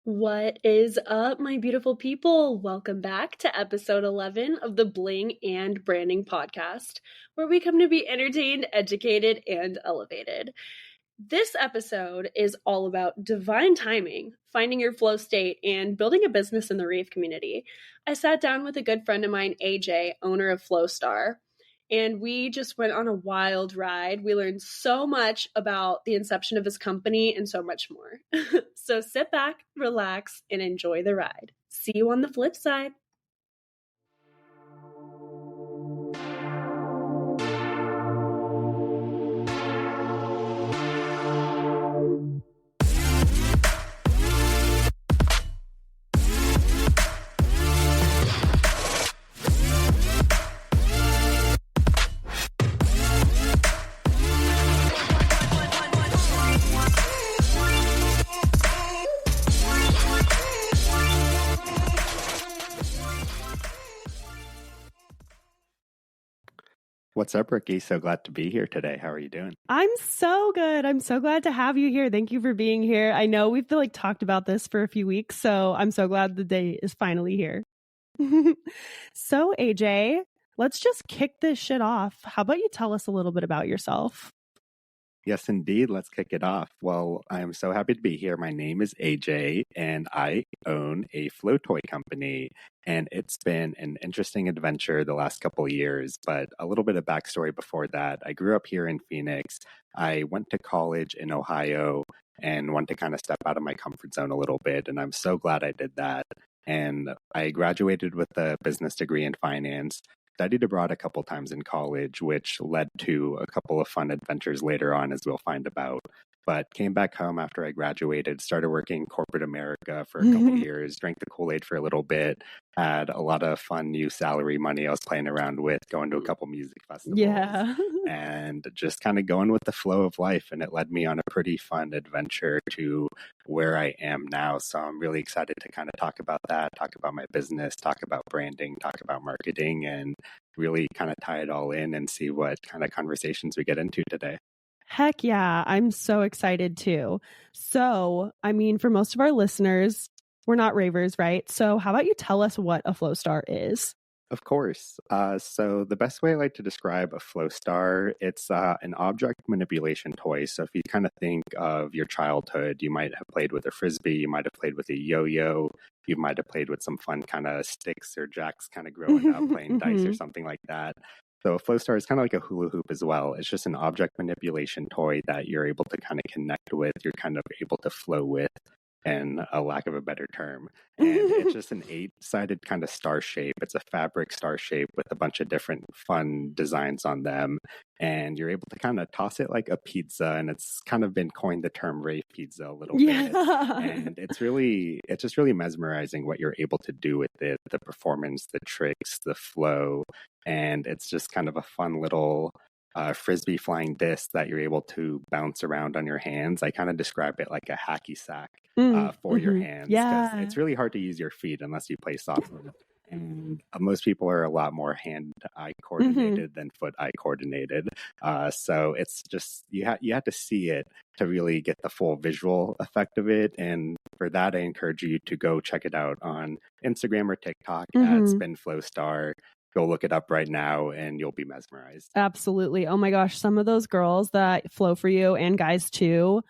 What is up, my beautiful people? Welcome back to episode 11 of the Bling and Branding Podcast, where we come to be entertained, educated, and elevated. This episode is all about divine timing, finding your flow state, and building a business in the Reef community. I sat down with a good friend of mine, AJ, owner of Flowstar, and we just went on a wild ride. We learned so much about the inception of his company and so much more. So sit back, relax, and enjoy the ride. See you on the flip side. What's up, Ricky? So glad to be here today. How are you doing? I'm so good. I'm so glad to have you here. Thank you for being here. I know we've talked about this for a few weeks, so I'm so glad the day is finally here. So AJ, let's just kick this shit off. How about you tell us a little bit about yourself? Yes, indeed. Let's kick it off. Well, I am so happy to be here. My name is AJ, and I own a flow toy company. And it's been an interesting adventure the last couple of years. But a little bit of backstory before that. I grew up here in Phoenix. I went to college in Ohio and wanted to kind of step out of my comfort zone a little bit. And I'm so glad I did that. And I graduated with a business degree in finance. Studied abroad a couple times in college, which led to a couple of fun adventures later on, as we'll find about. But came back home after I graduated, started working in corporate America for a couple of years, drank the Kool-Aid for a little bit, had a lot of fun new salary money I was playing around with, going to a couple music festivals, and just kind of going with the flow of life. And it led me on a pretty fun adventure to where I am now. So I'm really excited to kind of talk about that, talk about my business, talk about branding, talk about marketing, and really kind of tie it all in and see what kind of conversations we get into today. Heck yeah, I'm so excited too. So, I mean, for most of our listeners, we're not ravers, right? So how about you tell us what a Flowstar is? Of course. So the best way I like to describe a Flowstar, it's an object manipulation toy. So if you kind of think of your childhood, you might have played with a Frisbee, you might have played with a yo-yo, you might have played with some fun kind of sticks or jacks kind of growing up, playing dice or something like that. So a Flowstar is kind of like a hula hoop as well. It's just an object manipulation toy that you're able to kind of connect with, you're kind of able to flow with, and a lack of a better term. And it's just an 8-sided kind of star shape. It's a fabric star shape with a bunch of different fun designs on them. And you're able to kind of toss it like a pizza. And it's kind of been coined the term rave pizza a little bit. And it's just really mesmerizing what you're able to do with it, the performance, the tricks, the flow. And it's just kind of a fun little Frisbee flying disc that you're able to bounce around on your hands. I kind of describe it like a hacky sack for your hands. Yeah. It's really hard to use your feet unless you play soccer. And most people are a lot more hand-eye coordinated than foot-eye coordinated. So it's just, you have to see it to really get the full visual effect of it. And for that, I encourage you to go check it out on Instagram or TikTok at Spin Flowstar. Go look it up right now and you'll be mesmerized. Absolutely. Oh my gosh, some of those girls that flow for you and guys too,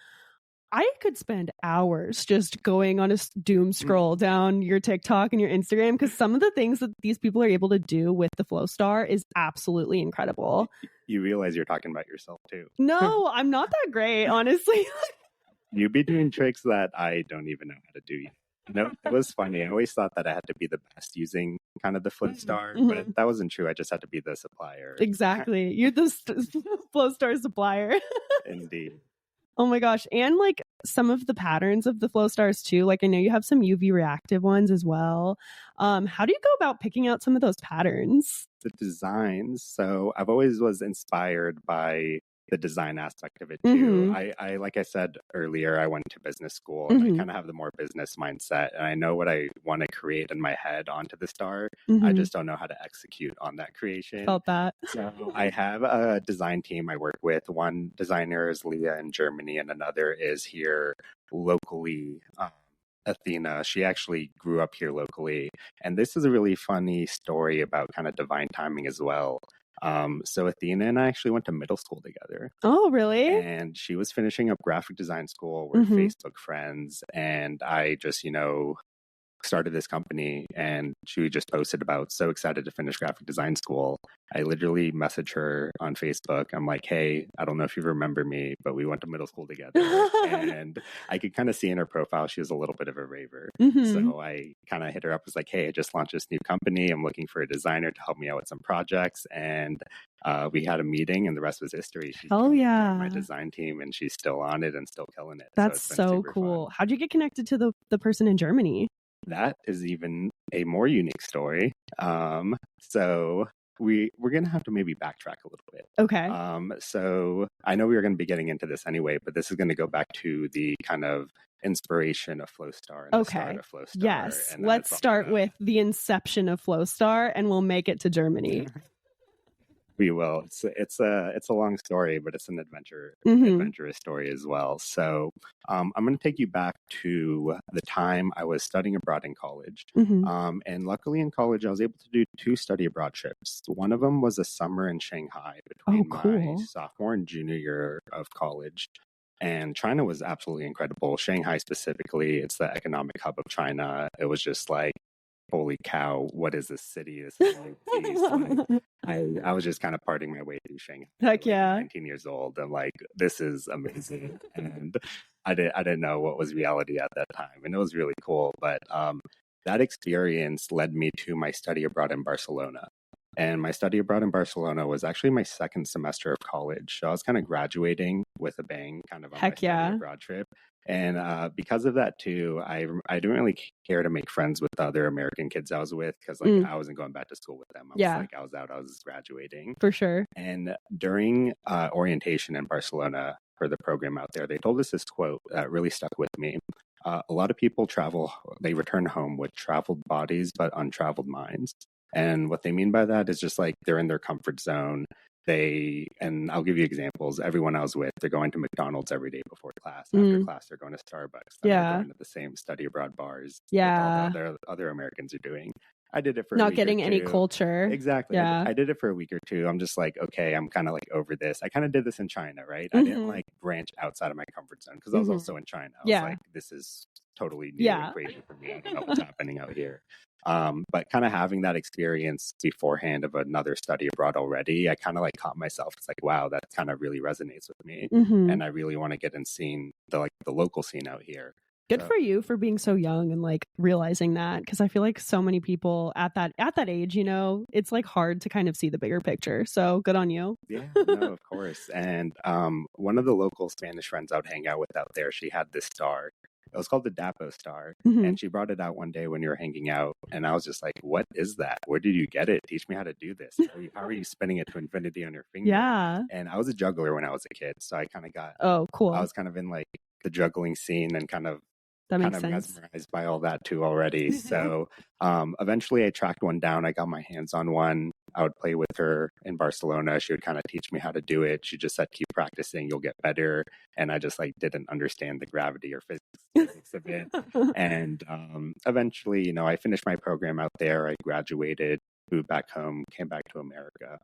I could spend hours just going on a doom scroll down your TikTok and your Instagram because some of the things that these people are able to do with the Flowstar is absolutely incredible. You realize you're talking about yourself too. No, I'm not that great, honestly. You'd be doing tricks that I don't even know how to do yet. No, it was funny. I always thought that I had to be the best using kind of the Flowstar, but that wasn't true. I just had to be the supplier. Exactly. You're the Flowstar supplier. Indeed. Oh my gosh. And like some of the patterns of the Flowstars too. Like I know you have some UV reactive ones as well. How do you go about picking out some of those patterns? The designs. So I've always was inspired by the design aspect of it too. I like I said earlier, I went to business school and I kind of have the more business mindset and I know what I want to create in my head onto the star. I just don't know how to execute on that creation. Felt that. So I have a design team I work with. One designer is Leah in Germany and another is here locally Athena. She actually grew up here locally. And this is a really funny story about kind of divine timing as well. So Athena and I actually went to middle school together. Oh, really? And she was finishing up graphic design school. We're Facebook friends. And I just, started this company, and she just posted about so excited to finish graphic design school. I literally messaged her on Facebook. I'm like, hey, I don't know if you remember me, but we went to middle school together. And I could kind of see in her profile she was a little bit of a raver. So I kind of hit her up, was like, hey, I just launched this new company. I'm looking for a designer to help me out with some projects. And we had a meeting, and the rest was history. She's joined my design team, and she's still on it and still killing it. That's so cool. How'd you get connected to the person in Germany? That is even a more unique story. So we're going to have to maybe backtrack a little bit. Okay. So I know we were going to be getting into this anyway, but this is going to go back to the kind of inspiration of Flowstar and the start of Flowstar. Yes. Let's start with the inception of Flowstar, and we'll make it to Germany. We will. It's a long story, but it's an adventurous story as well. So I'm going to take you back to the time I was studying abroad in college. And luckily in college, I was able to do 2 study abroad trips. One of them was a summer in Shanghai between my sophomore and junior year of college. And China was absolutely incredible. Shanghai specifically, it's the economic hub of China. It was just like, holy cow, what is this city? This is like, I was just kind of parting my way through Shanghai. Heck yeah. 19 years old. I'm like, this is amazing. And I didn't know what was reality at that time. And it was really cool. But that experience led me to my study abroad in Barcelona. And my study abroad in Barcelona was actually my second semester of college. So I was kind of graduating with a bang, kind of on my study abroad trip. And because of that too, I didn't really care to make friends with the other American kids I was with, because I wasn't going back to school with them. I was graduating. For sure. And during orientation in Barcelona for the program out there, they told us this quote that really stuck with me. A lot of people they return home with traveled bodies, but untraveled minds. And what they mean by that is just like they're in their comfort zone. And I'll give you examples. Everyone I was with, they're going to McDonald's every day before class. After class, they're going to Starbucks. They're going to the same study abroad bars that all the other Americans are doing. I did it for not getting any culture. Exactly. Yeah. I did it for a week or two. I'm just like, okay, I'm kind of like over this. I kind of did this in China, right? I didn't like branch outside of my comfort zone because I was also in China. I was like, this is totally new and crazy for me. I don't know what's happening out here. But kind of having that experience beforehand of another study abroad already, I kind of like caught myself. It's like, wow, that kind of really resonates with me. And I really want to get and see the local scene out here. Good for you for being so young and like realizing that, because I feel like so many people at that age, it's like hard to kind of see the bigger picture. So good on you. Yeah, no, of course. And one of the local Spanish friends I would hang out with out there, she had this star. It was called the Dapo star. And she brought it out one day when you were hanging out. And I was just like, what is that? Where did you get it? Teach me how to do this. How are you spinning it to infinity on your finger? Yeah. And I was a juggler when I was a kid. So I kind of got, cool. I was kind of in like the juggling scene and kind of mesmerized by all that too already. So eventually I tracked one down. I got my hands on one. I would play with her in Barcelona. She would kind of teach me how to do it. She just said, keep practicing, you'll get better. And I just like didn't understand the gravity or physics of it. And eventually, I finished my program out there. I graduated, moved back home, came back to America.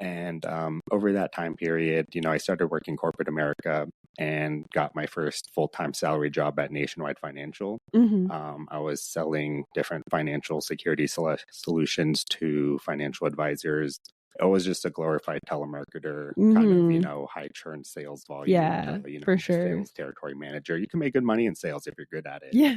And over that time period, I started working corporate America and got my first full-time salary job at Nationwide Financial. I was selling different financial security solutions to financial advisors. It was just a glorified telemarketer, kind of, high churn sales volume. Yeah, for sure. Sales territory manager. You can make good money in sales if you're good at it. Yeah.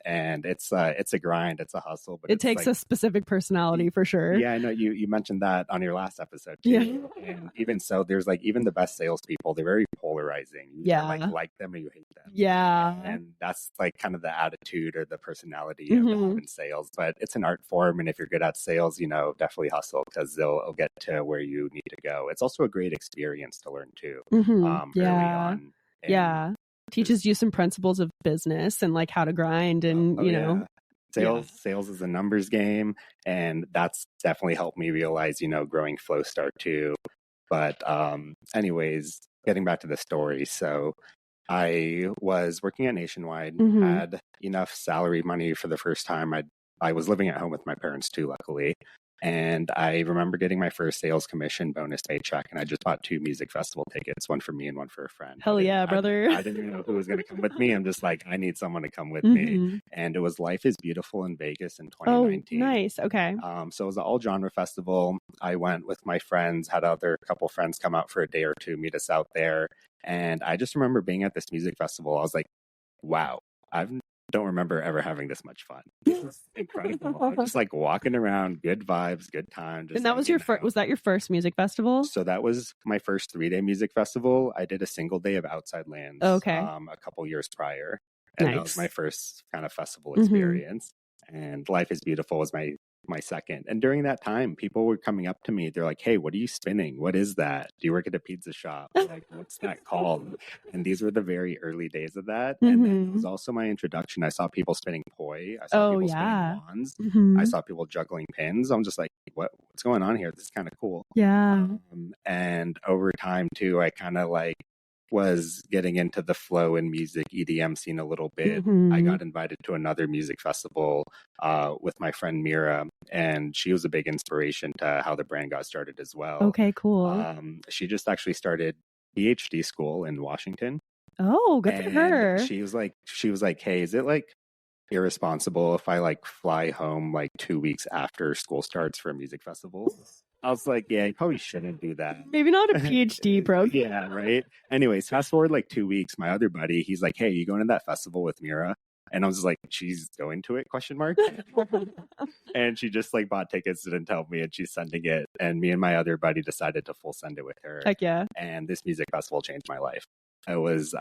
And it's a grind. It's a hustle. But it takes a specific personality for sure. Yeah, I know you mentioned that on your last episode too. Yeah. And even so, there's like even the best salespeople, they're very polarizing. You like them or you hate them. Yeah. And that's like kind of the attitude or the personality you have to have in sales. But it's an art form. And if you're good at sales, definitely hustle because they'll get to where you need to go. It's also a great experience to learn too. Early on. And teaches you some principles of business and like how to grind and Sales is a numbers game, and that's definitely helped me realize, growing Flowstar too. But anyways, getting back to the story. So I was working at Nationwide, had enough salary money for the first time. I was living at home with my parents too, luckily. And I remember getting my first sales commission bonus paycheck, and I just bought 2 music festival tickets, one for me and one for a friend. Hell yeah, brother. I didn't even know who was going to come with me. I'm just like, I need someone to come with me. And it was Life is Beautiful in Vegas in 2019. Oh, nice. Okay. So it was an all genre festival. I went with my friends, had other couple friends come out for a day or two, meet us out there. And I just remember being at this music festival. I was like, wow, I don't remember ever having this much fun. This is incredible. Just like walking around, good vibes, good time. And that was your first, was that your first music festival? So that was my first 3-day music festival. I did a single day of Outside Lands a couple years prior. And that was my first kind of festival experience. And Life is Beautiful was my second. And during that time, people were coming up to me. They're like, hey, what are you spinning? What is that? Do you work at a pizza shop? Like, what's that called? And these were the very early days of that. And then it was also my introduction. I saw people spinning poi. I saw people spinning wands. I saw people juggling pins. I'm just like, what's going on here? This is kind of cool. Yeah. And over time too, I kind of like was getting into the flow and music EDM scene a little bit. I got invited to another music festival with my friend Mira, and she was a big inspiration to how the brand got started as well. Okay, cool. She just actually started PhD school in Washington. Oh, good for her. She was like, hey, is it like irresponsible if I like fly home like 2 weeks after school starts for a music festival? I was like, yeah, you probably shouldn't do that. Maybe not a PhD program. Yeah, right. Anyways, fast forward like 2 weeks, my other buddy, he's like, hey, you going to that festival with Mira? And I was like, she's going to it, ? And she just like bought tickets, didn't tell me, and she's sending it. And me and my other buddy decided to full send it with her. Heck yeah. And this music festival changed my life. It was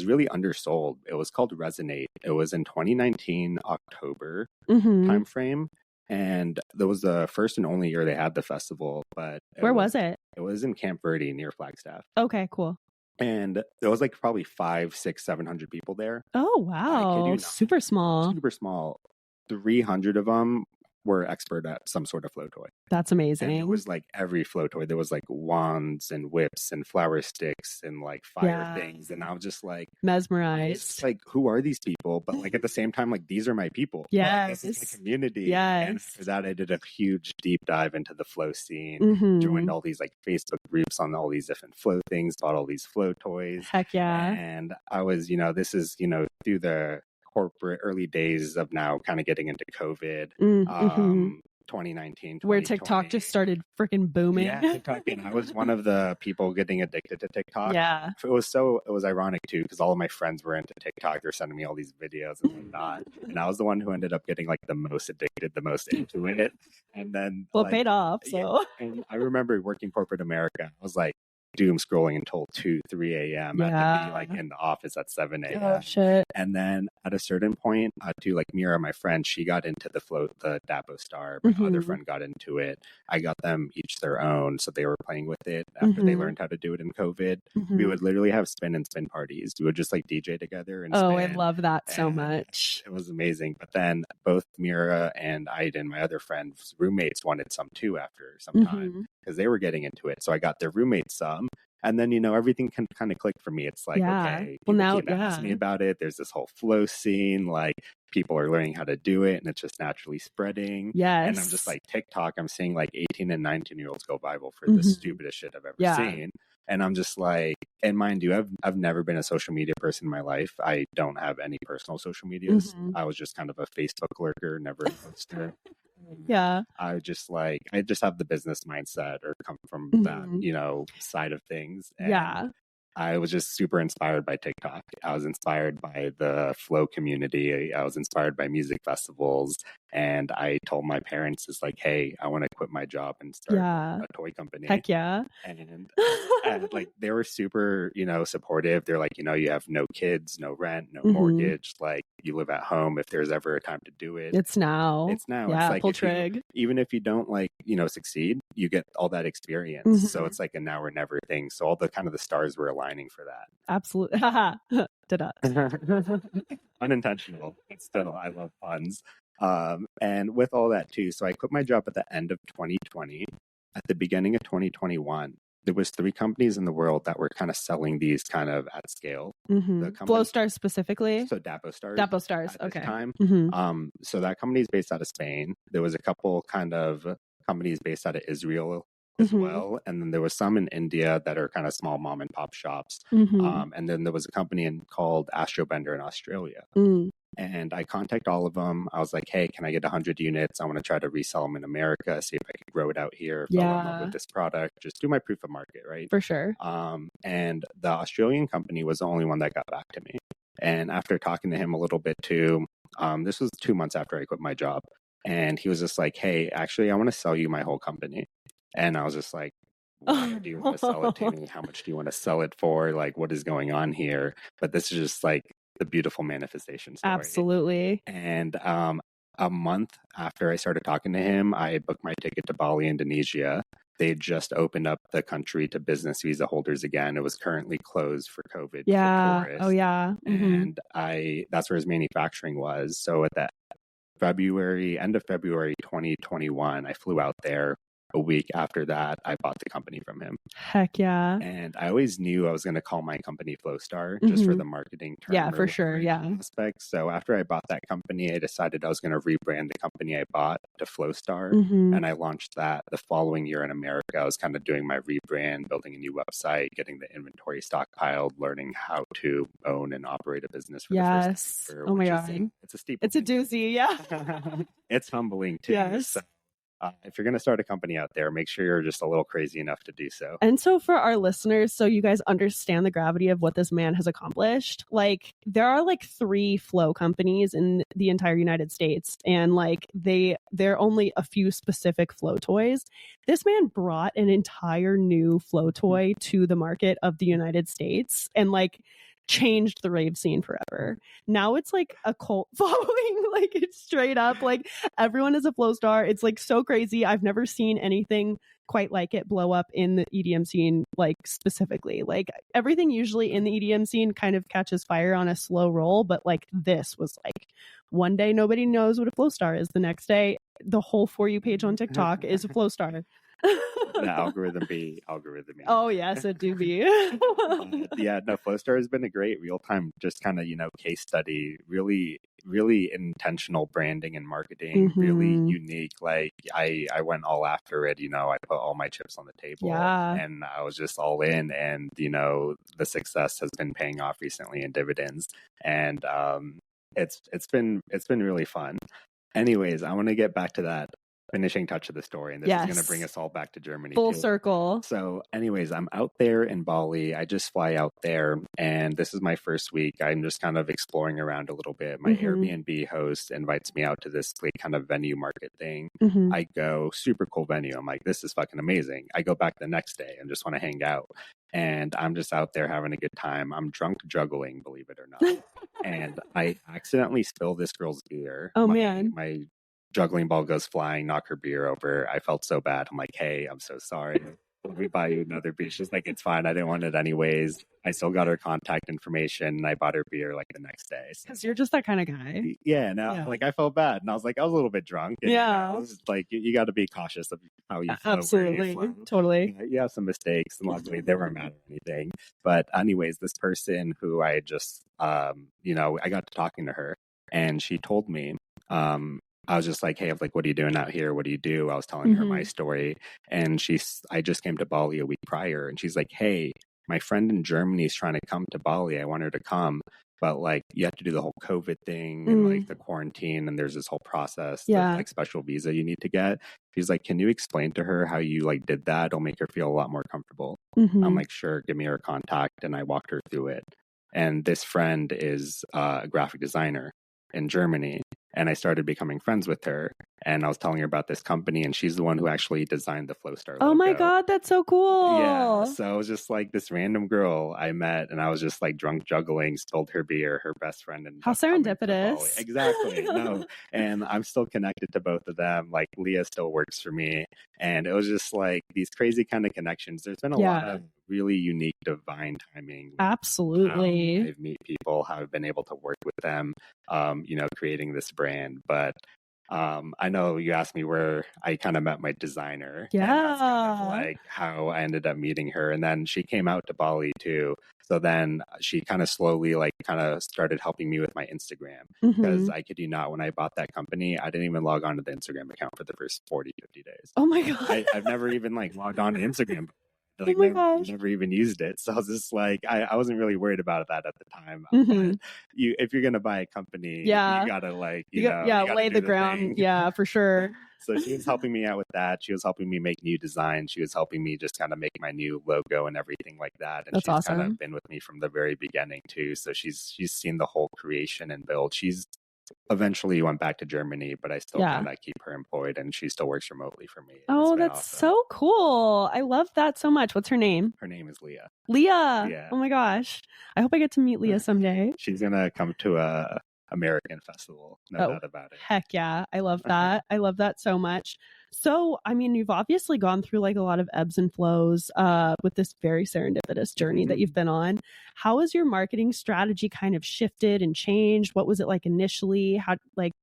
really undersold. It was called Resonate. It was in 2019 October timeframe. And that was the first and only year they had the festival. But where was it? It was in Camp Verde near Flagstaff. Okay, cool. And there was like probably 500, 600, 700 people there. Oh, wow. Super small. Super small. 300 of them were expert at some sort of flow toy. That's amazing. And it was like every flow toy. There was like wands and whips and flower sticks and like fire things. And I was just like mesmerized. Like, who are these people? But like at the same time, like these are my people. Yes. This is my community. Yes. And after that, I did a huge deep dive into the flow scene, joined all these like Facebook groups on all these different flow things, bought all these flow toys. Heck yeah. And I was, this is, through the corporate early days of now kind of getting into COVID, 2019, where TikTok just started freaking booming. Yeah, TikTok. And I was one of the people getting addicted to TikTok. Yeah. It was ironic too, because all of my friends were into TikTok. They're sending me all these videos and whatnot. And I was the one who ended up getting like the most addicted, the most into it. And then it paid off. So and I remember working corporate America. I was like doom scrolling until 2, 3 a.m. I had to be like in the office at 7 a.m. Oh shit. And then at a certain point, to like Mira, my friend, she got into the Flowstar. My other friend got into it. I got them each their own, so they were playing with it after they learned how to do it in COVID. We would literally have spin parties. We would just like DJ together and spin. I love that so much. It was amazing. But then both Mira and Aiden, my other friend's roommates, wanted some too after some time because they were getting into it. So I got their roommates some. And then, everything can kind of click for me. It's like, okay, people keep asking me about it. There's this whole flow scene. Like, people are learning how to do it, and it's just naturally spreading. Yes. And I'm just like, TikTok, I'm seeing like 18 and 19-year-olds go viral for the stupidest shit I've ever seen. And I'm just like, and mind you, I've never been a social media person in my life. I don't have any personal social medias. I was just kind of a Facebook lurker, never a poster. Yeah. I just have the business mindset or come from that, side of things. And I was just super inspired by TikTok. I was inspired by the flow community. I was inspired by music festivals. And I told my parents, it's like, hey, I want to quit my job and start a toy company. Heck yeah. And like, they were super, supportive. They're like, you have no kids, no rent, no mortgage. Like, you live at home. If there's ever a time to do it, it's now. Yeah, it's like pull trig. Even if you don't succeed, you get all that experience. So it's like a now or never thing. So all the kind of the stars were aligning for that. Absolutely. Unintentional. But still, I love puns. And with all that too, so I quit my job at the end of 2020. At the beginning of 2021, there was 3 companies in the world that were kind of selling these kind of at scale. The Flowstar specifically? So Stars. Stars, at this okay. time. So that company is based out of Spain. There was a couple kind of companies based out of Israel as well. And then there was some in India that are kind of small mom and pop shops. And then there was a company called Astrobender in Australia. And I contact all of them. I was like, hey, can I get 100 units? I want to try to resell them in America, see if I can grow it out here, fall in love with this product, just do my proof of market, right? For sure. And the Australian company was the only one that got back to me. And after talking to him a little bit too, this was 2 months after I quit my job. And he was just like, hey, actually, I want to sell you my whole company. And I was just like, why do you want to sell it to me? How much do you want to sell it for? Like, what is going on here? But this is just like the beautiful manifestation story. Absolutely. And a month after I started talking to him, I booked my ticket to Bali, Indonesia. They just opened up the country to business visa holders again. It was currently closed for COVID. Yeah. For tourists. Oh, yeah. And that's where his manufacturing was. So at the end of February 2021, I flew out there. A week after that, I bought the company from him. Heck yeah. And I always knew I was going to call my company Flowstar just for the marketing term. Yeah, for sure. Yeah. Aspect. So after I bought that company, I decided I was going to rebrand the company I bought to Flowstar. And I launched that the following year in America. I was kind of doing my rebrand, building a new website, getting the inventory stockpiled, learning how to own and operate a business for the first time. Oh my God. It's a steep. It's a doozy. Yeah. It's humbling too. Yes. So, if you're going to start a company out there, make sure you're just a little crazy enough to do so. And so for our listeners, so you guys understand the gravity of what this man has accomplished, like there are like 3 flow companies in the entire United States, and like they're only a few specific flow toys. This man brought an entire new flow toy to the market of the United States and like changed the rave scene forever. Now it's like a cult following, like it's straight up like everyone is a Flowstar. It's like so crazy. I've never seen anything quite like it blow up in the EDM scene, like specifically. Like everything usually in the EDM scene kind of catches fire on a slow roll, but like this was like one day nobody knows what a Flowstar is. The next day, the whole For You page on TikTok is a Flowstar. The algorithm be. Oh yes, it do be. Yeah, no, Flowstar has been a great real-time, just kind of, case study, really, really intentional branding and marketing, really unique. Like I went all after it, I put all my chips on the table and I was just all in, and, the success has been paying off recently in dividends. And it's been really fun. Anyways, I want to get back to that finishing touch of the story, and this is going to bring us all back to Germany full too. Circle. So anyways, I'm out there in Bali. I just fly out there, and this is my first week. I'm just kind of exploring around a little bit. My Airbnb host invites me out to this like kind of venue market thing. I go, super cool venue. I'm like, this is fucking amazing. I go back the next day and just want to hang out, and I'm just out there having a good time. I'm drunk juggling, believe it or not. And I accidentally spill this girl's beer. Oh man. My juggling ball goes flying, knock her beer over. I felt so bad. I'm like, hey, I'm so sorry. Let me buy you another beer. She's like, it's fine. I didn't want it anyways. I still got her contact information, and I bought her beer like the next day. Because you're just that kind of guy. Yeah. Like I felt bad, and I was like, I was a little bit drunk. And, yeah. I was like, you got to be cautious of how you flow. Absolutely. Totally. You have some mistakes, and luckily they weren't mad or anything. But anyways, this person who I just, I got to talking to her, and she told me, I was just like, hey, I'm like, what are you doing out here? What do you do? I was telling her my story. And I just came to Bali a week prior, and she's like, hey, my friend in Germany is trying to come to Bali. I want her to come, but like you have to do the whole COVID thing and like the quarantine, and there's this whole process, like special visa you need to get. She's like, can you explain to her how you like did that? It'll make her feel a lot more comfortable. I'm like, sure, give me her contact. And I walked her through it. And this friend is a graphic designer in Germany. And I started becoming friends with her, and I was telling her about this company, and she's the one who actually designed the Flowstar logo. Oh my God, that's so cool. Yeah. So it was just like this random girl I met, and I was just like drunk juggling, spilled her beer, her best friend. And how serendipitous. Exactly. No. And I'm still connected to both of them. Like Leah still works for me. And it was just like these crazy kind of connections. There's been a lot of really unique divine timing. Absolutely. I've met people, how I've been able to work with them, creating this brand. But I know you asked me where I kind of met my designer. Yeah. And that's kind of like how I ended up meeting her. And then she came out to Bali too. So then she kind of slowly kind of started helping me with my Instagram. Because I kid you not, when I bought that company, I didn't even log on to the Instagram account for the first 40, 50 days. Oh my God. I've never even logged on to Instagram. Oh my gosh. Never even used it. So I was just I wasn't really worried about that at the time. But if you're gonna buy a company, you gotta lay the ground. Thing. Yeah, for sure. So she was helping me out with that. She was helping me make new designs. She was helping me just kind of make my new logo and everything like that. And That's she's awesome. kind of been with me from the very beginning too. So she's seen the whole creation and build. She's eventually went back to Germany, but I still kind of keep her employed, and she still works remotely for me. Oh, that's awesome. So cool. I love that so much. What's her name? Her name is Leah. Leah. Yeah. Oh my gosh. I hope I get to meet Leah someday. She's going to come to a American festival. No doubt about it. Heck yeah. I love that. I love that so much. So, I mean, you've obviously gone through a lot of ebbs and flows with this very serendipitous journey that you've been on. How has your marketing strategy kind of shifted and changed? What was it like initially? How,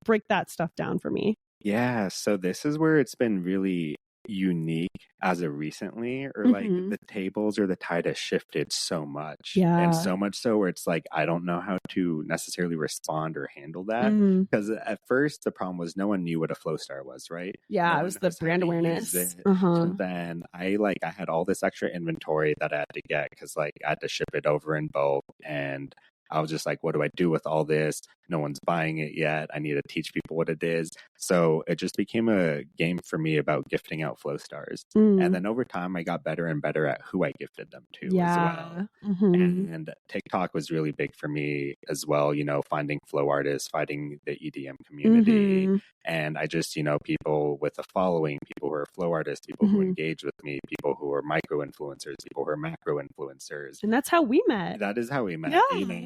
break that stuff down for me. Yeah. So this is where it's been really unique as of recently, or the tables or the tide has shifted so much. And so much so where it's I don't know how to necessarily respond or handle that, because at first the problem was no one knew what a Flowstar was, right? It was the brand awareness. So then I had all this extra inventory that I had to get, because I had to ship it over in bulk, and I was just what do I do with all this? No one's buying it yet. I need to teach people what it is. So it just became a game for me about gifting out Flowstars. And then over time, I got better and better at who I gifted them to as well. And TikTok was really big for me as well, finding flow artists, finding the EDM community. And I just, people with a following, people who are flow artists, people who engage with me, people who are micro influencers, people who are macro influencers. And that's how we met. That is how we met. Yeah.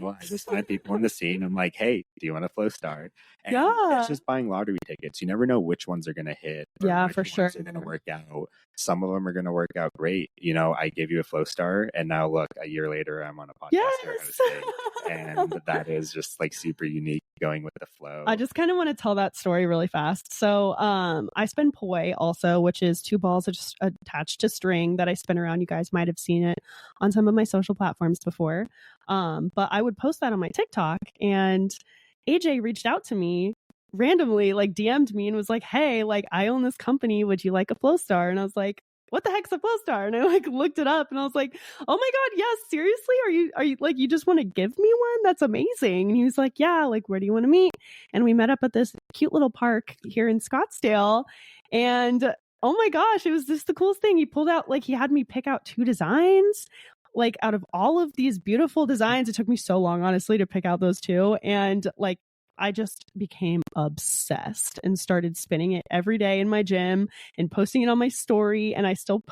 I just find people in the scene. I'm like, hey, do you want a Flowstar? And it's just buying lottery tickets. You never know which ones are going to hit. Yeah, for sure. They're going to work out. Some of them are going to work out great. I gave you a Flowstar, and now look, a year later, I'm on a podcast hosting, and that is just super unique, going with the flow. I just kind of want to tell that story really fast. So I spin poi also, which is two balls just attached to string that I spin around. You guys might have seen it on some of my social platforms before. But I would post that on my TikTok, and AJ reached out to me randomly, DM'd me and was like, hey, I own this company. Would you like a Flowstar? And I was like, what the heck's a Flowstar? And I looked it up, and I was like, oh my God, yes, seriously? Are you you just want to give me one? That's amazing. And he was like, yeah, where do you want to meet? And we met up at this cute little park here in Scottsdale. And oh my gosh, it was just the coolest thing. He pulled out, he had me pick out 2 designs. Out of all of these beautiful designs, it took me so long, honestly, to pick out those 2. And I just became obsessed and started spinning it every day in my gym and posting it on my story. And I still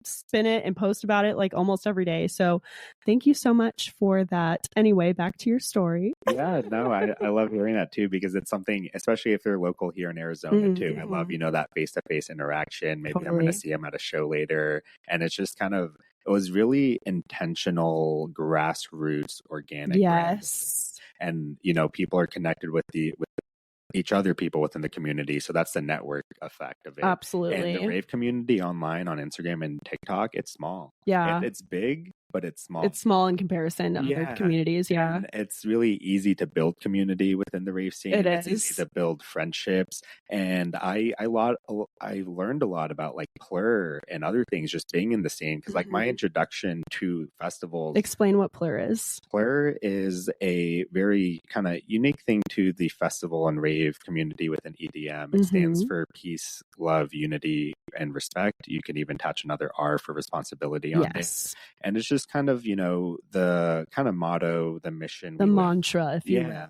spin it and post about it almost every day. So thank you so much for that. Anyway, back to your story. Yeah, no, I love hearing that too, because it's something, especially if they're local here in Arizona too. I love, that face-to-face interaction. Maybe I'm going to see them at a show later. And it's just it was really intentional, grassroots, organic. Yes. And, people are connected with each other, people within the community. So that's the network effect of it. Absolutely. And the rave community online on Instagram and TikTok, it's small. Yeah. It's big, but it's small. It's small in comparison to other communities. Yeah. And it's really easy to build community within the rave scene. It's easy to build friendships. And I learned a lot about Plur and other things just being in the scene. Because my introduction to festivals. Explain what Plur is. Plur is a very kind of unique thing to the festival and rave community within EDM. It stands for peace, love, unity, and respect. You can even attach another R for responsibility on it. And it's just kind of, the kind of motto, the mission. The mantra, if you will.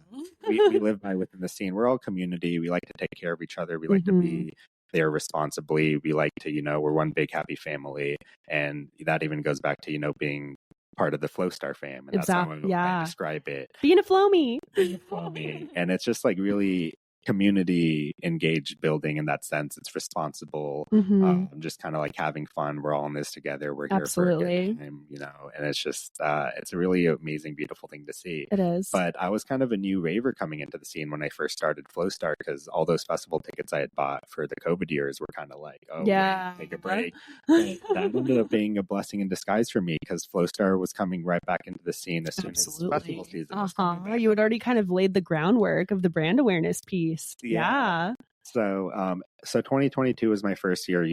we live by within the scene. We're all community. We like to take care of each other. We like to be there responsibly. We like to, we're one big happy family. And that even goes back to, being part of the Flowstar fam. And that's how I describe it. Being a flow me. And it's just really community engaged building in that sense. It's responsible, just kind of like having fun. We're all in this together. We're here for a good time, and it's just, it's a really amazing, beautiful thing to see. It is. But I was kind of a new raver coming into the scene when I first started Flowstar, because all those festival tickets I had bought for the COVID years were kind of like, oh, wait, take a break. That ended up being a blessing in disguise for me, because Flowstar was coming right back into the scene as soon as festival season was coming back. You had already kind of laid the groundwork of the brand awareness piece. Yeah. So 2022 was my first year,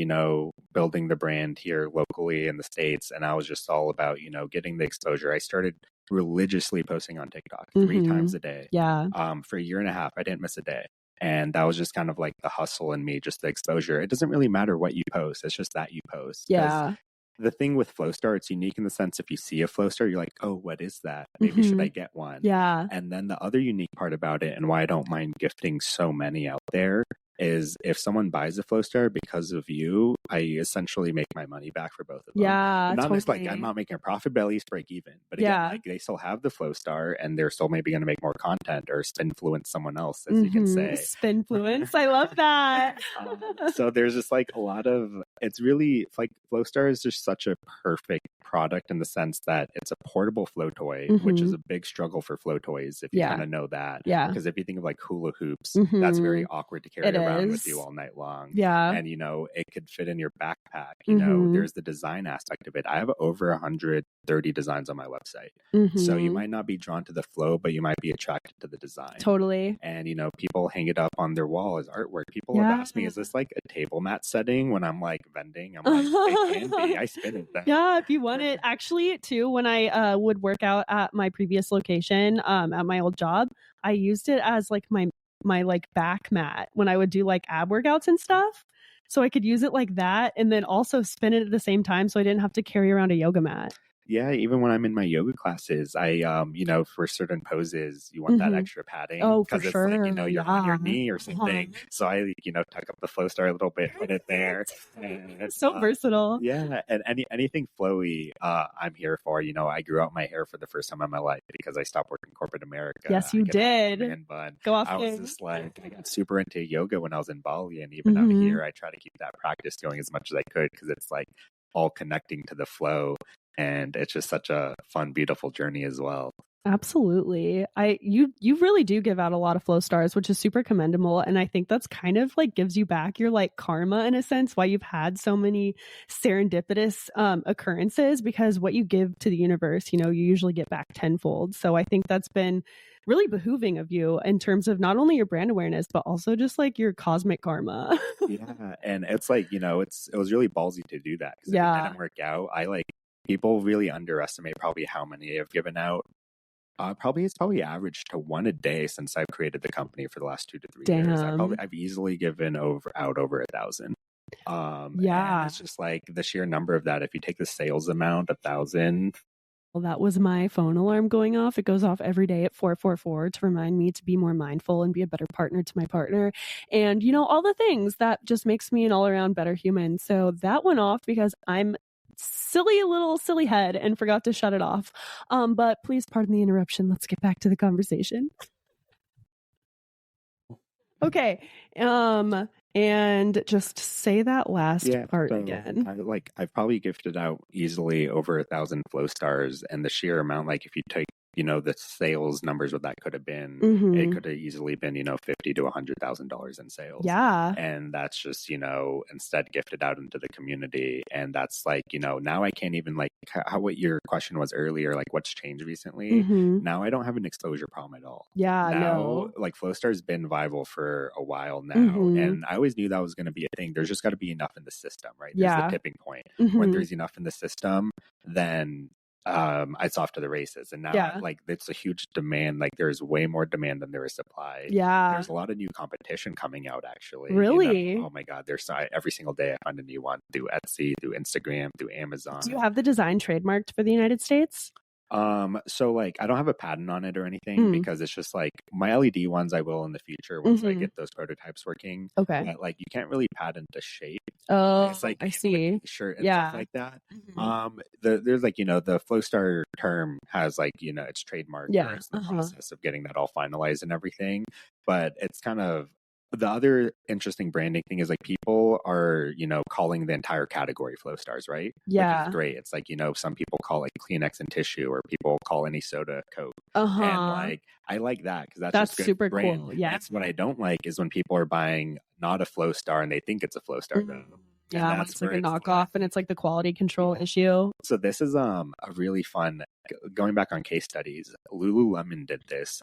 building the brand here locally in the States. And I was just all about, getting the exposure. I started religiously posting on TikTok 3 times a day. Yeah. For a year and a half, I didn't miss a day. And that was just kind of like the hustle in me, just the exposure. It doesn't really matter what you post. It's just that you post. Yeah. The thing with Flowstar, it's unique in the sense, if you see a Flowstar, you're like, oh, what is that? Maybe should I get one? Yeah. And then the other unique part about it, and why I don't mind gifting so many out there, is if someone buys a Flowstar because of you, I essentially make my money back for both of them. Yeah, Not totally. like I'm not making a profit, but at least break even. But again, like they still have the Flowstar, and they're still maybe going to make more content or spinfluence someone else, as you can say. Spinfluence, I love that. So there's just like a lot of, it's really like Flowstar is just such a perfect product in the sense that it's a portable flow toy, which is a big struggle for flow toys, if you kind of know that. Yeah. Because if you think of like hula hoops, that's very awkward to carry around with you all night long. Yeah. And it could fit in your backpack. There's the design aspect of it. I have over 130 designs on my website. So you might not be drawn to the flow, but you might be attracted to the design. Totally. And people hang it up on their wall as artwork. People have asked me, is this like a table mat setting when I'm like vending? I'm like, it can be. I spin it then. Yeah, if you want it. Actually, too, when I would work out at my previous location, at my old job, I used it as like my like back mat when I would do like ab workouts and stuff. So I could use it like that and then also spin it at the same time, so I didn't have to carry around a yoga mat. Yeah, even when I'm in my yoga classes, I, for certain poses, you want that extra padding. Oh, for it's sure. like, you're on your knee or something. So I, tuck up the Flowstar a little bit, put it there. And, so versatile. Yeah, and anything flowy, I'm here for. I grew out my hair for the first time in my life because I stopped working corporate America. Yes, you did. Go off. I was just like, I got super into yoga when I was in Bali, and even out here, I try to keep that practice going as much as I could, because it's like all connecting to the flow. And it's just such a fun, beautiful journey as well. Absolutely. You really do give out a lot of Flowstars, which is super commendable. And I think that's kind of like gives you back your like karma in a sense, why you've had so many serendipitous occurrences, because what you give to the universe, you usually get back tenfold. So I think that's been really behooving of you in terms of not only your brand awareness, but also just like your cosmic karma. Yeah. And it's like, it was really ballsy to do that, because if it didn't work out, people really underestimate probably how many I've given out. It's probably averaged to 1 a day since I've created the company for the last 2 to 3 years. I've easily given out over 1,000. And it's just like the sheer number of that. If you take the sales amount, 1,000. Well, that was my phone alarm going off. It goes off every day at 444 to remind me to be more mindful and be a better partner to my partner. And, all the things that just makes me an all around better human. So that went off because I'm silly head and forgot to shut it off. But please pardon the interruption. Let's get back to the conversation. Okay. And just say that last part again. I've probably gifted out easily over 1,000 Flowstars, and the sheer amount, like if you take, the sales numbers, what that could have been, it could have easily been, $50,000 to $100,000 in sales. Yeah. And that's just, instead gifted out into the community. And that's like, now I can't even like what your question was earlier, like what's changed recently. Now I don't have an exposure problem at all. Yeah. Now, like Flowstar's been viable for a while now. And I always knew that was going to be a thing. There's just got to be enough in the system, right? There's the tipping point. When there's enough in the system, then it's off to the races. And now like it's a huge demand. Like there's way more demand than there is supply. There's a lot of new competition coming out, actually. Really? Oh my God, there's every single day I find a new one through Etsy, through Instagram, through Amazon. Do you have the design trademarked for the United States? So like I don't have a patent on it or anything, because it's just like my LED ones I will in the future once I get those prototypes working. Okay. But like you can't really patent the shape. Oh, it's like I see. Shirt and stuff like that. There's like, the Flowstar term has like, it's trademarked. It's the process of getting that all finalized and everything. But it's kind of the other interesting branding thing is like people are, calling the entire category Flowstars, right? Which is great. It's like, some people call it Kleenex and tissue, or people call any soda Coke. And like, I like that because that's just good super brand. cool. Yeah. That's what I don't like is when people are buying not a Flowstar and they think it's a Flowstar though. Yeah, when it's like a knockoff and it's like the quality control issue. So this is a really fun, going back on case studies, Lululemon did this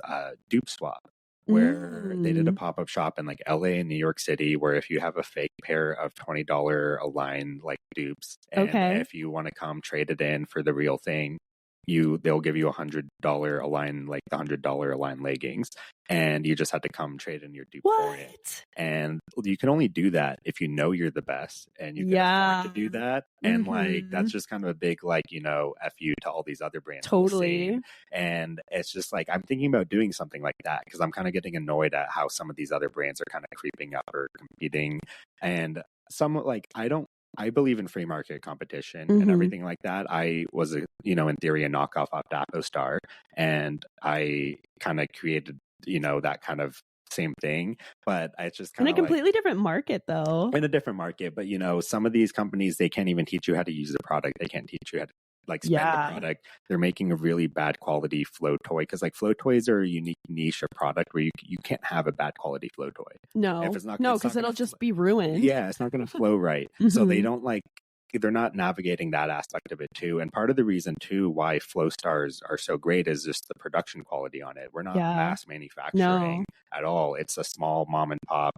dupe swap, where they did a pop-up shop in like LA and New York City, where if you have a fake pair of $20 Align like dupes, and if you want to come trade it in for the real thing, they'll give you $100 Align, like the $100 Align leggings, and you just had to come trade in your dupe for it. And you can only do that if you know you're the best and you can afford to do that. And like that's just kind of a big like, F you to all these other brands. Totally. And it's just like I'm thinking about doing something like that because I'm kind of getting annoyed at how some of these other brands are kind of creeping up or competing. And some like I believe in free market competition and everything like that. I was, in theory, a knockoff of Dapostar, and I kind of created, that kind of same thing. But it's just kind of in a completely different market, though. In a different market, but some of these companies, they can't even teach you how to use the product. They can't teach you how to spend the product. They're making a really bad quality flow toy because like flow toys are a unique niche of product where you can't have a bad quality flow toy. No, because it'll just be ruined. Yeah, it's not going to flow right. So they don't they're not navigating that aspect of it too. And part of the reason too why Flowstars are so great is just the production quality on it. We're not mass manufacturing at all. It's a small mom and pop,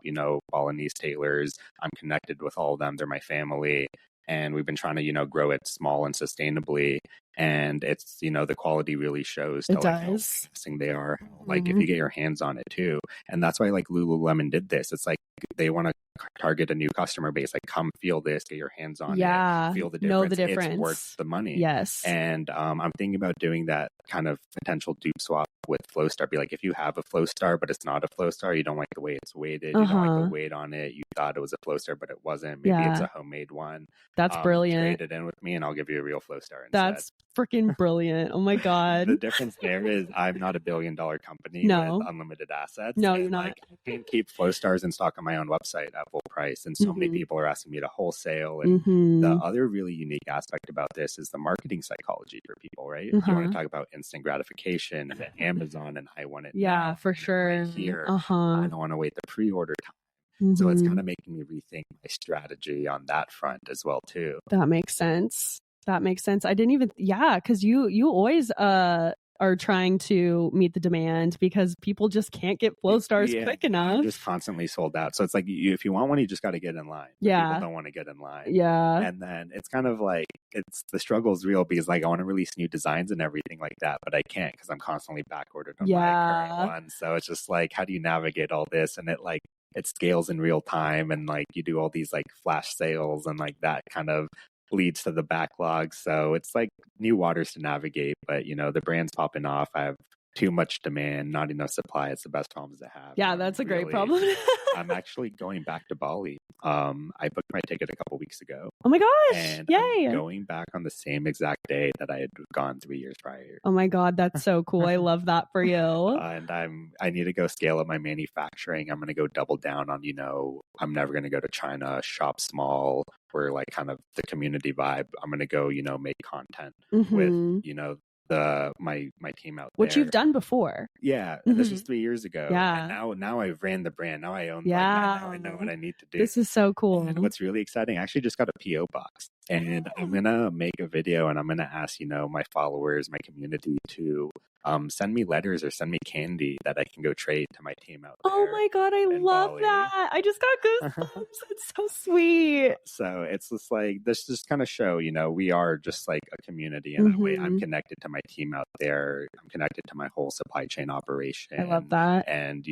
Balinese tailors. I'm connected with all of them. They're my family. And we've been trying to, grow it small and sustainably. And it's, the quality really shows to like how amazing they are. Like if you get your hands on it too. And that's why like Lululemon did this. It's like they want to target a new customer base. Like come feel this, get your hands on it, feel the difference. Know the difference. It's worth the money. Yes. And I'm thinking about doing that kind of potential dupe swap with Flowstar. Be like, if you have a Flowstar, but it's not a Flowstar, you don't like the way it's weighted, you don't like the weight on it, you thought it was a Flowstar, but it wasn't. Maybe it's a homemade one. That's brilliant. Trade it in with me and I'll give you a real Flowstar instead. That's freaking brilliant. Oh my God. The difference there is I'm not a $1 billion company with unlimited assets. No, you're not. Like, I can't keep Flowstars in stock on my own website at full price. And so many people are asking me to wholesale. And the other really unique aspect about this is the marketing psychology for people, right? If you want to talk about instant gratification and Amazon and I want it now, for sure. Right here. I don't want to wait the pre-order time. So it's kind of making me rethink my strategy on that front as well too. That makes sense. I didn't even, because you always are trying to meet the demand because people just can't get Flowstars quick enough. Just constantly sold out. So it's like if you want one, you just got to get in line. People don't want to get in line. And then it's kind of like the struggle is real because like I want to release new designs and everything like that, but I can't because I'm constantly back ordered on my current one. So it's just like, how do you navigate all this? And it scales in real time, and like you do all these like flash sales and like that kind of leads to the backlog. So it's like new waters to navigate, but the brand's popping off. I have too much demand, not enough supply. It's the best problems to have. Yeah, that's a great problem. I'm actually going back to Bali. I booked my ticket a couple weeks ago. Oh my gosh. And yay. I'm going back on the same exact day that I had gone 3 years prior. Oh my God, that's so cool. I love that for you. And I need to go scale up my manufacturing. I'm going to go double down on, I'm never going to go to China, shop small, where like kind of the community vibe. I'm going to go, make content with, my team out there. Which you've done before. Yeah. And this was 3 years ago. Yeah. And now I've ran the brand. Now I own now I know what I need to do. This is so cool. And what's really exciting, I actually just got a PO box. And I'm going to make a video and I'm going to ask, my followers, my community to send me letters or send me candy that I can go trade to my team out there. Oh my God, I love Bali. That. I just got goosebumps. It's so sweet. So it's just like, this just kind of show, we are just like a community in that way. I'm connected to my team out there. I'm connected to my whole supply chain operation. I love that. And,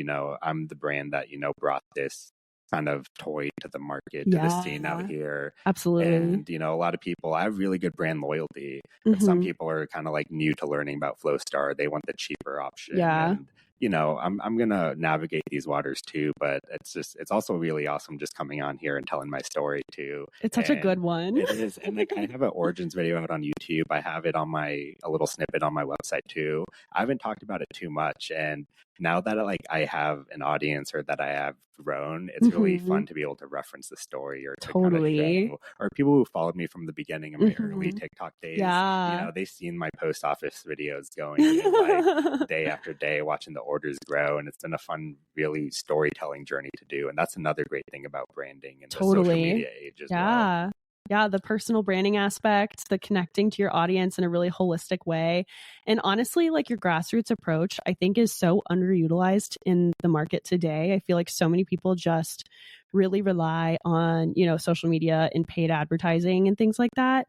I'm the brand that, brought this kind of toy to the market, to the scene out here. Absolutely. And, a lot of people, I have really good brand loyalty. And some people are kind of like new to learning about Flowstar. They want the cheaper option. Yeah. And, I'm going to navigate these waters too, but it's also really awesome just coming on here and telling my story too. It's such a good one. It is. And like I have an origins video out on YouTube. I have it on a little snippet on my website too. I haven't talked about it too much. And now that like I have an audience or that I have grown, it's really fun to be able to reference the story or to kind of show, or people who followed me from the beginning of my early TikTok days, you know, they've seen my post office videos going and like day after day watching the orders grow, and it's been a fun, really storytelling journey to do. And that's another great thing about branding in the social media age as well. Yeah, the personal branding aspect, the connecting to your audience in a really holistic way. And honestly, like your grassroots approach, I think is so underutilized in the market today. I feel like so many people just really rely on, you know, social media and paid advertising and things like that.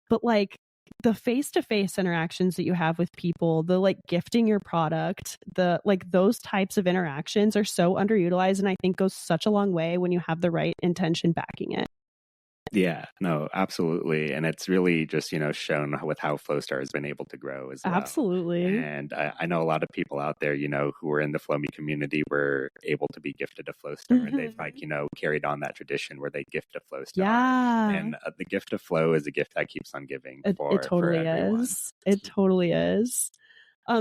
But like the face-to-face interactions that you have with people, the like gifting your product, the like those types of interactions are so underutilized, and I think goes such a long way when you have the right intention backing it. Yeah, no, absolutely. And it's really just, you know, shown with how Flowstar has been able to grow as well. Absolutely. And I know a lot of people out there, you know, who are in the Flow Me community were able to be gifted a Flowstar, and they've like, you know, carried on that tradition where they gift a Flowstar. Yeah. And the gift of Flow is a gift that keeps on giving It totally everyone. is. It totally is.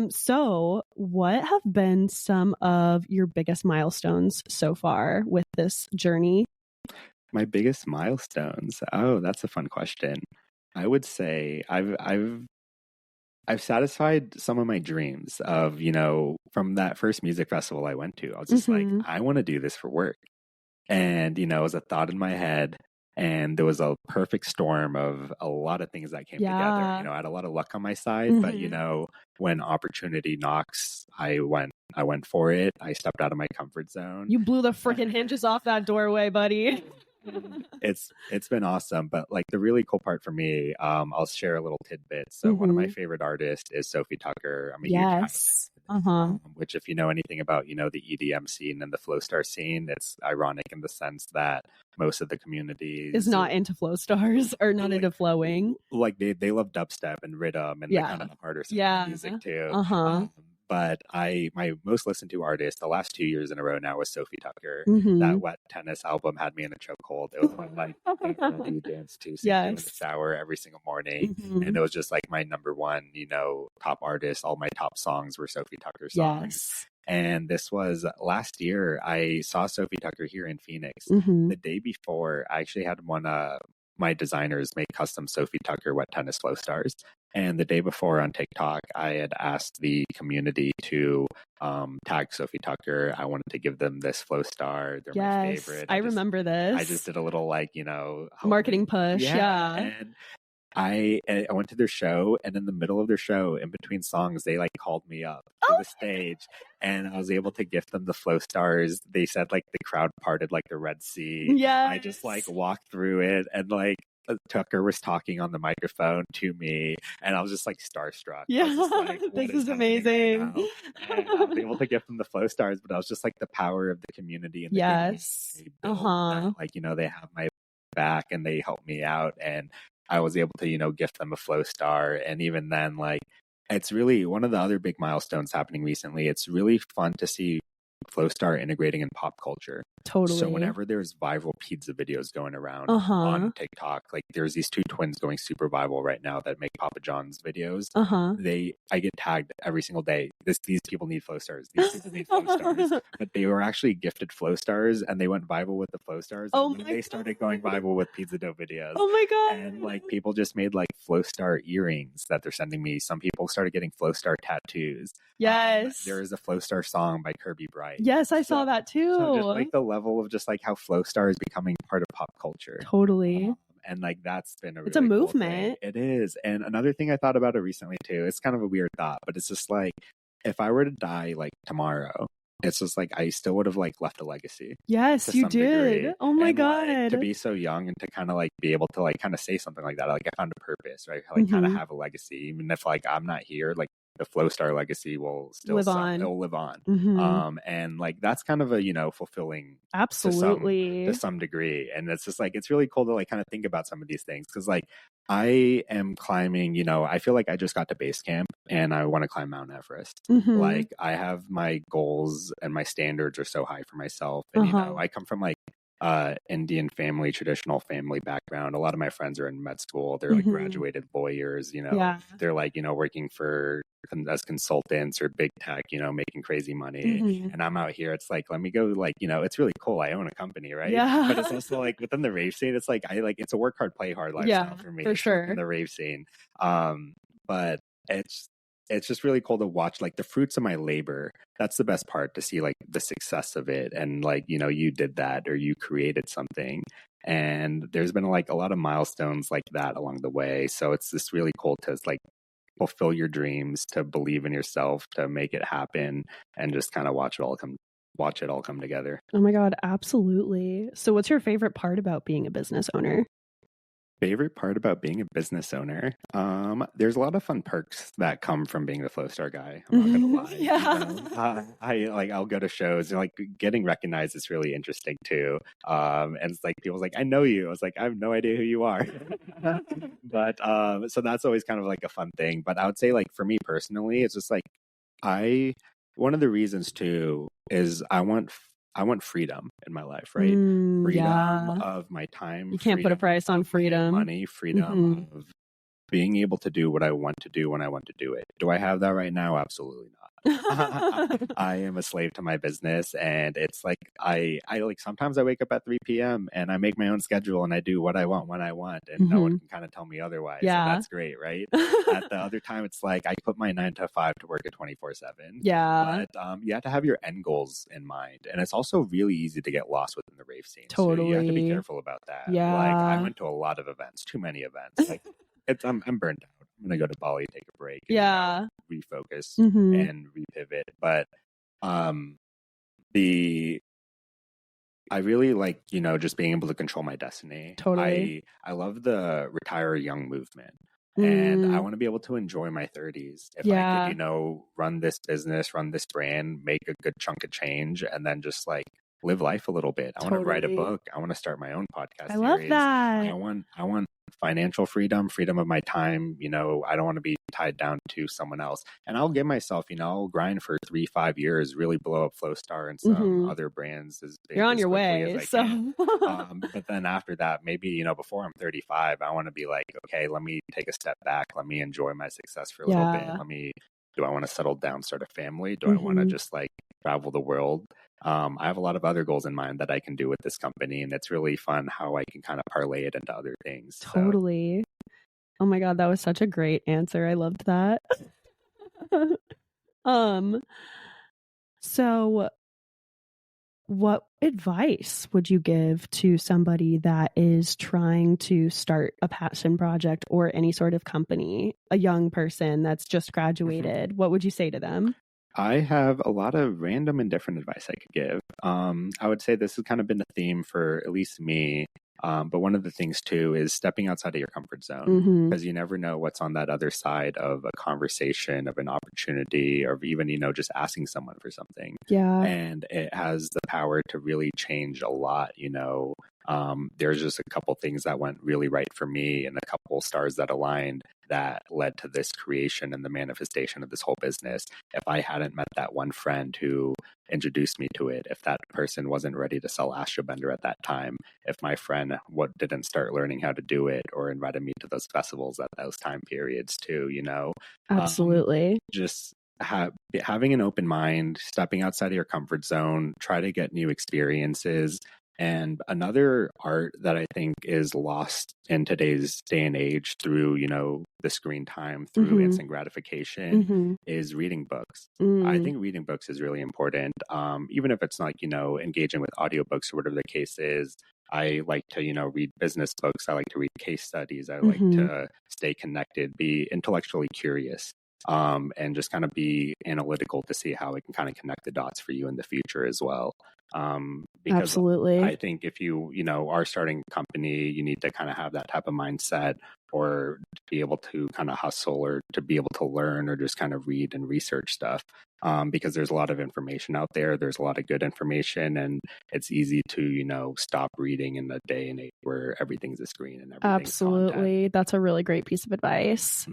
So what have been some of your biggest milestones so far with this journey? My biggest milestones. Oh, that's a fun question. I would say I've satisfied some of my dreams of, you know, from that first music festival I went to. I was just like, I want to do this for work. And, you know, it was a thought in my head, and there was a perfect storm of a lot of things that came together. You know, I had a lot of luck on my side, but you know, when opportunity knocks, I went for it. I stepped out of my comfort zone. You blew the freaking hinges off that doorway, buddy. It's been awesome, but like the really cool part for me, I'll share a little tidbit. So one of my favorite artists is Sophie Tucker. I'm a huge fan, which if you know anything about, you know, the EDM scene and the Flowstar scene, it's ironic in the sense that most of the community is not into Flowstars or not into flowing. Like they love dubstep and rhythm and the kind of harder music too. But my most listened to artist the last 2 years in a row now was Sophie Tucker. That Wet Tennis album had me in a chokehold. It was one like you dance to in the shower every single morning, and it was just like my number one, you know, top artist. All my top songs were Sophie Tucker songs. And this was last year. I saw Sophie Tucker here in Phoenix. The day before, I actually had one my designers make custom Sophie Tucker Wet Tennis Flowstars. And the day before on TikTok, I had asked the community to tag Sophie Tucker. I wanted to give them this Flowstar. They're my favorite. I remember this. I just did a little like, you know, marketing push. And I went to their show, and in the middle of their show, in between songs, they like called me up to the stage, and I was able to gift them the Flowstars. They said like the crowd parted like the Red Sea. I just like walked through it, and like Tucker was talking on the microphone to me, and I was just like starstruck. Like, this is amazing. And I was able to gift them the Flowstars, but I was just like the power of the community and the that, like, you know, they have my back and they help me out, and I was able to, you know, gift them a Flowstar. And even then, like, it's really one of the other big milestones happening recently. It's really fun to see Flowstar integrating in pop culture. Totally. So whenever there's viral pizza videos going around on TikTok, like there's these two twins going super viral right now that make Papa John's videos. I get tagged every single day. These people need Flowstars. These people need Flowstars. But they were actually gifted Flowstars, and they went viral with the Flowstars. And then they started going viral with pizza dough videos. Oh my god! And like people just made like Flowstar earrings that they're sending me. Some people started getting Flowstar tattoos. There is a Flowstar song by Kirby Bright. Yes, I saw that too. So just like the level of just like how Flowstar is becoming part of pop culture. Totally. And like that's been it's a movement. Cool thing. It is. And another thing I thought about it recently too, it's kind of a weird thought, but it's just like if I were to die like tomorrow, it's just like I still would have like left a legacy. Yes, you did. Degree. Oh my god. Like, to be so young and to kind of like be able to like kind of say something like that, like I found a purpose, right? Like kind of have a legacy, even if like I'm not here, like the Flowstar legacy will still live on. It'll live on. And like that's kind of a, you know, fulfilling to some degree. And it's just like it's really cool to like kind of think about some of these things, because like I am climbing, you know, I feel like I just got to base camp and I want to climb Mount Everest. Like I have my goals and my standards are so high for myself, and you know, I come from like Indian family, traditional family background. A lot of my friends are in med school. They're like graduated lawyers, they're like, working as consultants or big tech, making crazy money. And I'm out here. It's like, let me go, like, it's really cool. I own a company, right? Yeah. But it's also like within the rave scene, it's like, it's a work hard, play hard lifestyle for me. For sure. In the rave scene. But it's just really cool to watch like the fruits of my labor. That's the best part, to see like the success of it. And like, you did that, or you created something. And there's been like a lot of milestones like that along the way. So it's just really cool to like fulfill your dreams, to believe in yourself, to make it happen, and just kind of watch it all come together. Oh my God, absolutely. So what's your favorite part about being a business owner? Favorite part about being a business owner? There's a lot of fun perks that come from being the Flowstar guy. I'm not gonna lie. I'll go to shows, and like getting recognized is really interesting too. And it's like people's like, I know you. I was like, I have no idea who you are. But so that's always kind of like a fun thing. But I would say, like, for me personally, it's just like one of the reasons too is I want freedom in my life, right? Freedom of my time. You can't put a price on freedom. Money, freedom of being able to do what I want to do when I want to do it. Do I have that right now? Absolutely not. I am a slave to my business, and it's like I like sometimes I wake up at 3 p.m. and I make my own schedule and I do what I want when I want, and no one can kind of tell me otherwise. Yeah. So that's great, right? At the other time, it's like I put my 9 to 5 to work at 24/7. Yeah. But you have to have your end goals in mind, and it's also really easy to get lost within the rave scene. Totally. So you have to be careful about that. Yeah. Like, I went to a lot of events, too many events. Like, I'm burned out. I'm gonna go to Bali, take a break, and, refocus and repivot. But I really like, just being able to control my destiny. Totally. I love the retire young movement. And I want to be able to enjoy my 30s. If I could, run this business, run this brand, make a good chunk of change, and then just like live life a little bit. I want to write a book. I want to start my own podcast series. Love that. I want financial freedom of my time. I don't want to be tied down to someone else. And I'll give myself, I'll grind for 3-5 years, really blow up Flowstar and some other brands as big. You're on your way. But then after that, maybe, before I'm 35, I want to be like, okay, let me take a step back. Let me enjoy my success for a little bit. Do I want to settle down, start a family? Do I want to just like travel the world? I have a lot of other goals in mind that I can do with this company, and it's really fun how I can kind of parlay it into other things. Totally. Oh my God, that was such a great answer. I loved that. So what advice would you give to somebody that is trying to start a passion project or any sort of company, a young person that's just graduated? What would you say to them? I have a lot of random and different advice I could give. I would say this has kind of been a theme for at least me. But one of the things too is stepping outside of your comfort zone, because you never know what's on that other side of a conversation, of an opportunity, or even, just asking someone for something. Yeah. And it has the power to really change a lot. There's just a couple things that went really right for me, and a couple stars that aligned that led to this creation and the manifestation of this whole business. If I hadn't met that one friend who introduced me to it, if that person wasn't ready to sell Astrobender at that time, if my friend didn't start learning how to do it or invited me to those festivals at those time periods too, Absolutely. Just having an open mind, stepping outside of your comfort zone, try to get new experiences. And another art that I think is lost in today's day and age through, the screen time, through instant gratification, is reading books. I think reading books is really important. Even if it's not, engaging with audiobooks or whatever the case is. I like to, read business books. I like to read case studies. I like to stay connected, be intellectually curious. And just kind of be analytical to see how it can kind of connect the dots for you in the future as well. Because absolutely. I think if you are starting a company, you need to kind of have that type of mindset, or to be able to kind of hustle, or to be able to learn, or just kind of read and research stuff. Because there's a lot of information out there. There's a lot of good information, and it's easy to, stop reading in the day and age where everything's a screen and everything's absolutely content. That's a really great piece of advice.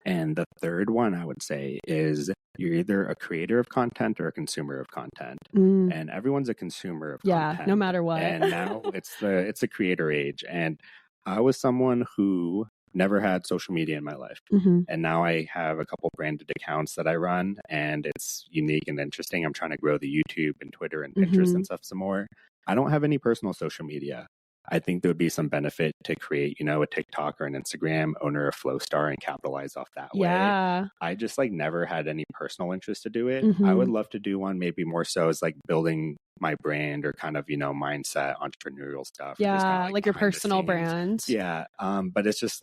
And the third one I would say is you're either a creator of content or a consumer of content. Mm. And everyone's a consumer of Yeah, content. no matter what. And now it's the creator age. And I was someone who never had social media in my life. Mm-hmm. And now I have a couple branded accounts that I run, and it's unique and interesting. I'm trying to grow the YouTube and Twitter and Pinterest and stuff some more. I don't have any personal social media. I think there would be some benefit to create, a TikTok or an Instagram, owner of Flowstar, and capitalize off that way. I just never had any personal interest to do it. I would love to do one, maybe more so as building my brand or kind of, mindset, entrepreneurial stuff. Yeah, just kinda, like your personal brand. Yeah. But it's just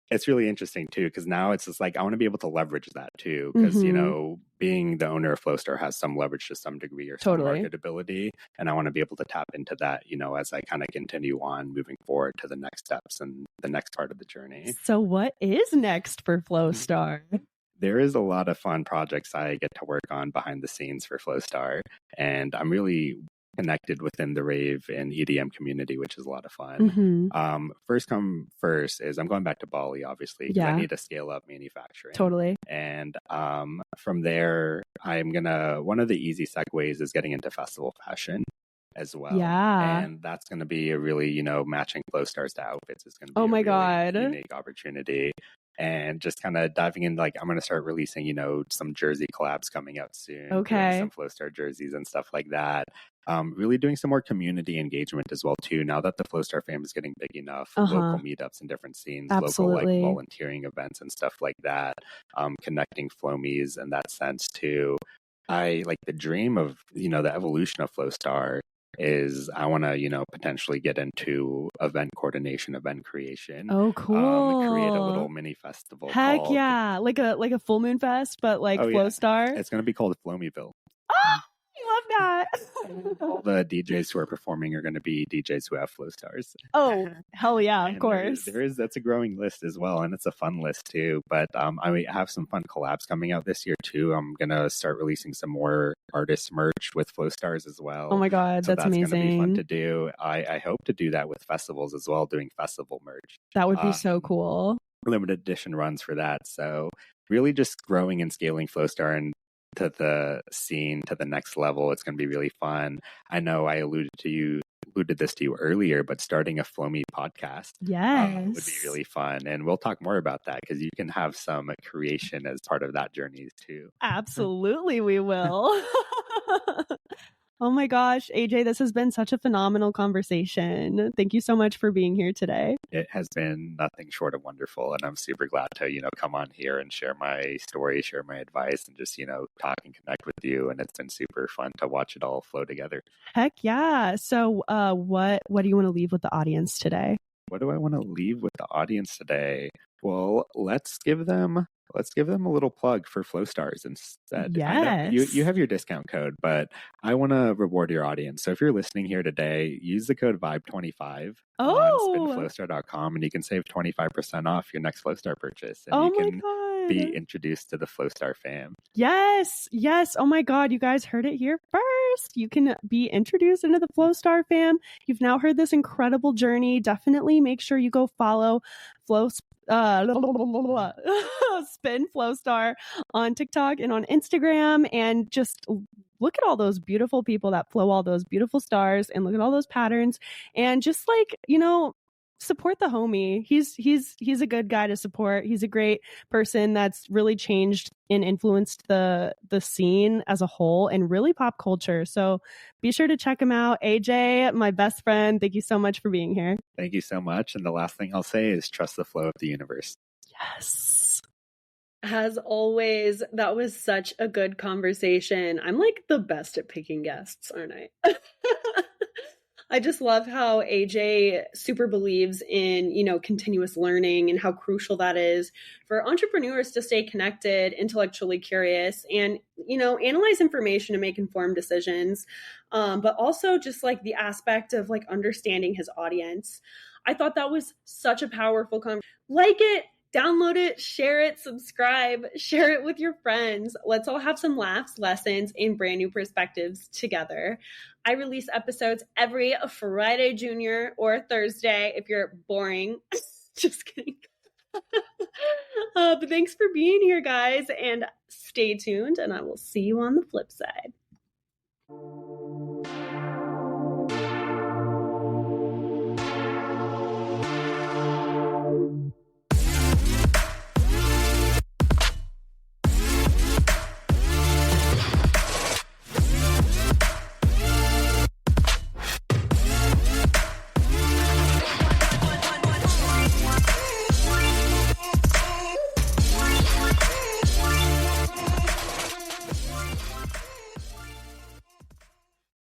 it's really interesting too, because now it's just I want to be able to leverage that too, because being the owner of Flowstar has some leverage to some degree or some marketability, and I want to be able to tap into that, as I kind of continue on moving forward to the next steps and the next part of the journey. So what is next for Flowstar? There is a lot of fun projects I get to work on behind the scenes for Flowstar, and I'm really connected within the rave and EDM community, which is a lot of fun. First come first is I'm going back to Bali, obviously, because I need to scale up manufacturing. Totally. And from there, one of the easy segues is getting into festival fashion as well. Yeah. And that's going to be a really, matching Flowstars to outfits is going to be unique opportunity. And just kind of diving in, I'm going to start releasing, some jersey collabs coming out soon. Okay. Some Flowstar jerseys and stuff like that. Really doing some more community engagement as well, too. Now that the Flowstar fam is getting big enough, local meetups and different scenes, local volunteering events and stuff like that, connecting Flowmies in that sense, too. I the dream of, the evolution of Flowstar is I want to, potentially get into event coordination, event creation. Oh, cool. Create a little mini festival. Heck yeah. Like a full moon fest, but Flowstar. Yeah. It's going to be called Flowmeville. Oh, I love that. All the DJs who are performing are going to be DJs who have Flowstars. Oh, hell yeah, of course. That's a growing list as well, and it's a fun list too. But I have some fun collabs coming out this year too. I'm going to start releasing some more artist merch with Flowstars as well. Oh my God, so that's amazing. That's going to be fun to do. I hope to do that with festivals as well, doing festival merch. That would be so cool. Limited edition runs for that. So really just growing and scaling Flowstar and to the scene to the next level. It's going to be really fun. I know I alluded this to you earlier, but starting a Flowme podcast would be really fun. And we'll talk more about that because you can have some creation as part of that journey too. Absolutely, we will. Oh my gosh, AJ, this has been such a phenomenal conversation. Thank you so much for being here today. It has been nothing short of wonderful. And I'm super glad to, come on here and share my story, share my advice, and just, talk and connect with you. And it's been super fun to watch it all flow together. Heck yeah. So what do you want to leave with the audience today? What do I want to leave with the audience today? Well, let's give them a little plug for Flowstars instead. Yes. You have your discount code, but I want to reward your audience. So if you're listening here today, use the code VIBE25 on spinflowstar.com and you can save 25% off your next Flowstar purchase. And you can be introduced to the Flowstar fam. Yes. Oh my God. You guys heard it here first. You can be introduced into the Flowstar fam. You've now heard this incredible journey. Definitely make sure you go follow Spin Flowstar on TikTok and on Instagram, and just look at all those beautiful people that flow all those beautiful stars, and look at all those patterns, and just support the homie. He's a good guy to support. He's a great person that's really changed and influenced the scene as a whole and really pop culture. So be sure to check him out. AJ, my best friend, thank you so much for being here. Thank you so much. And the last thing I'll say is trust the flow of the universe. Yes. As always, that was such a good conversation. I'm the best at picking guests, aren't I? I just love how AJ super believes in, continuous learning and how crucial that is for entrepreneurs to stay connected, intellectually curious, and, analyze information and make informed decisions. But also just the aspect of understanding his audience. I thought that was such a powerful conversation. It, download it, share it, subscribe, share it with your friends. Let's all have some laughs, lessons, and brand new perspectives together. I release episodes every Friday, Junior, or Thursday if you're boring. Just kidding. But thanks for being here, guys, and stay tuned, and I will see you on the flip side.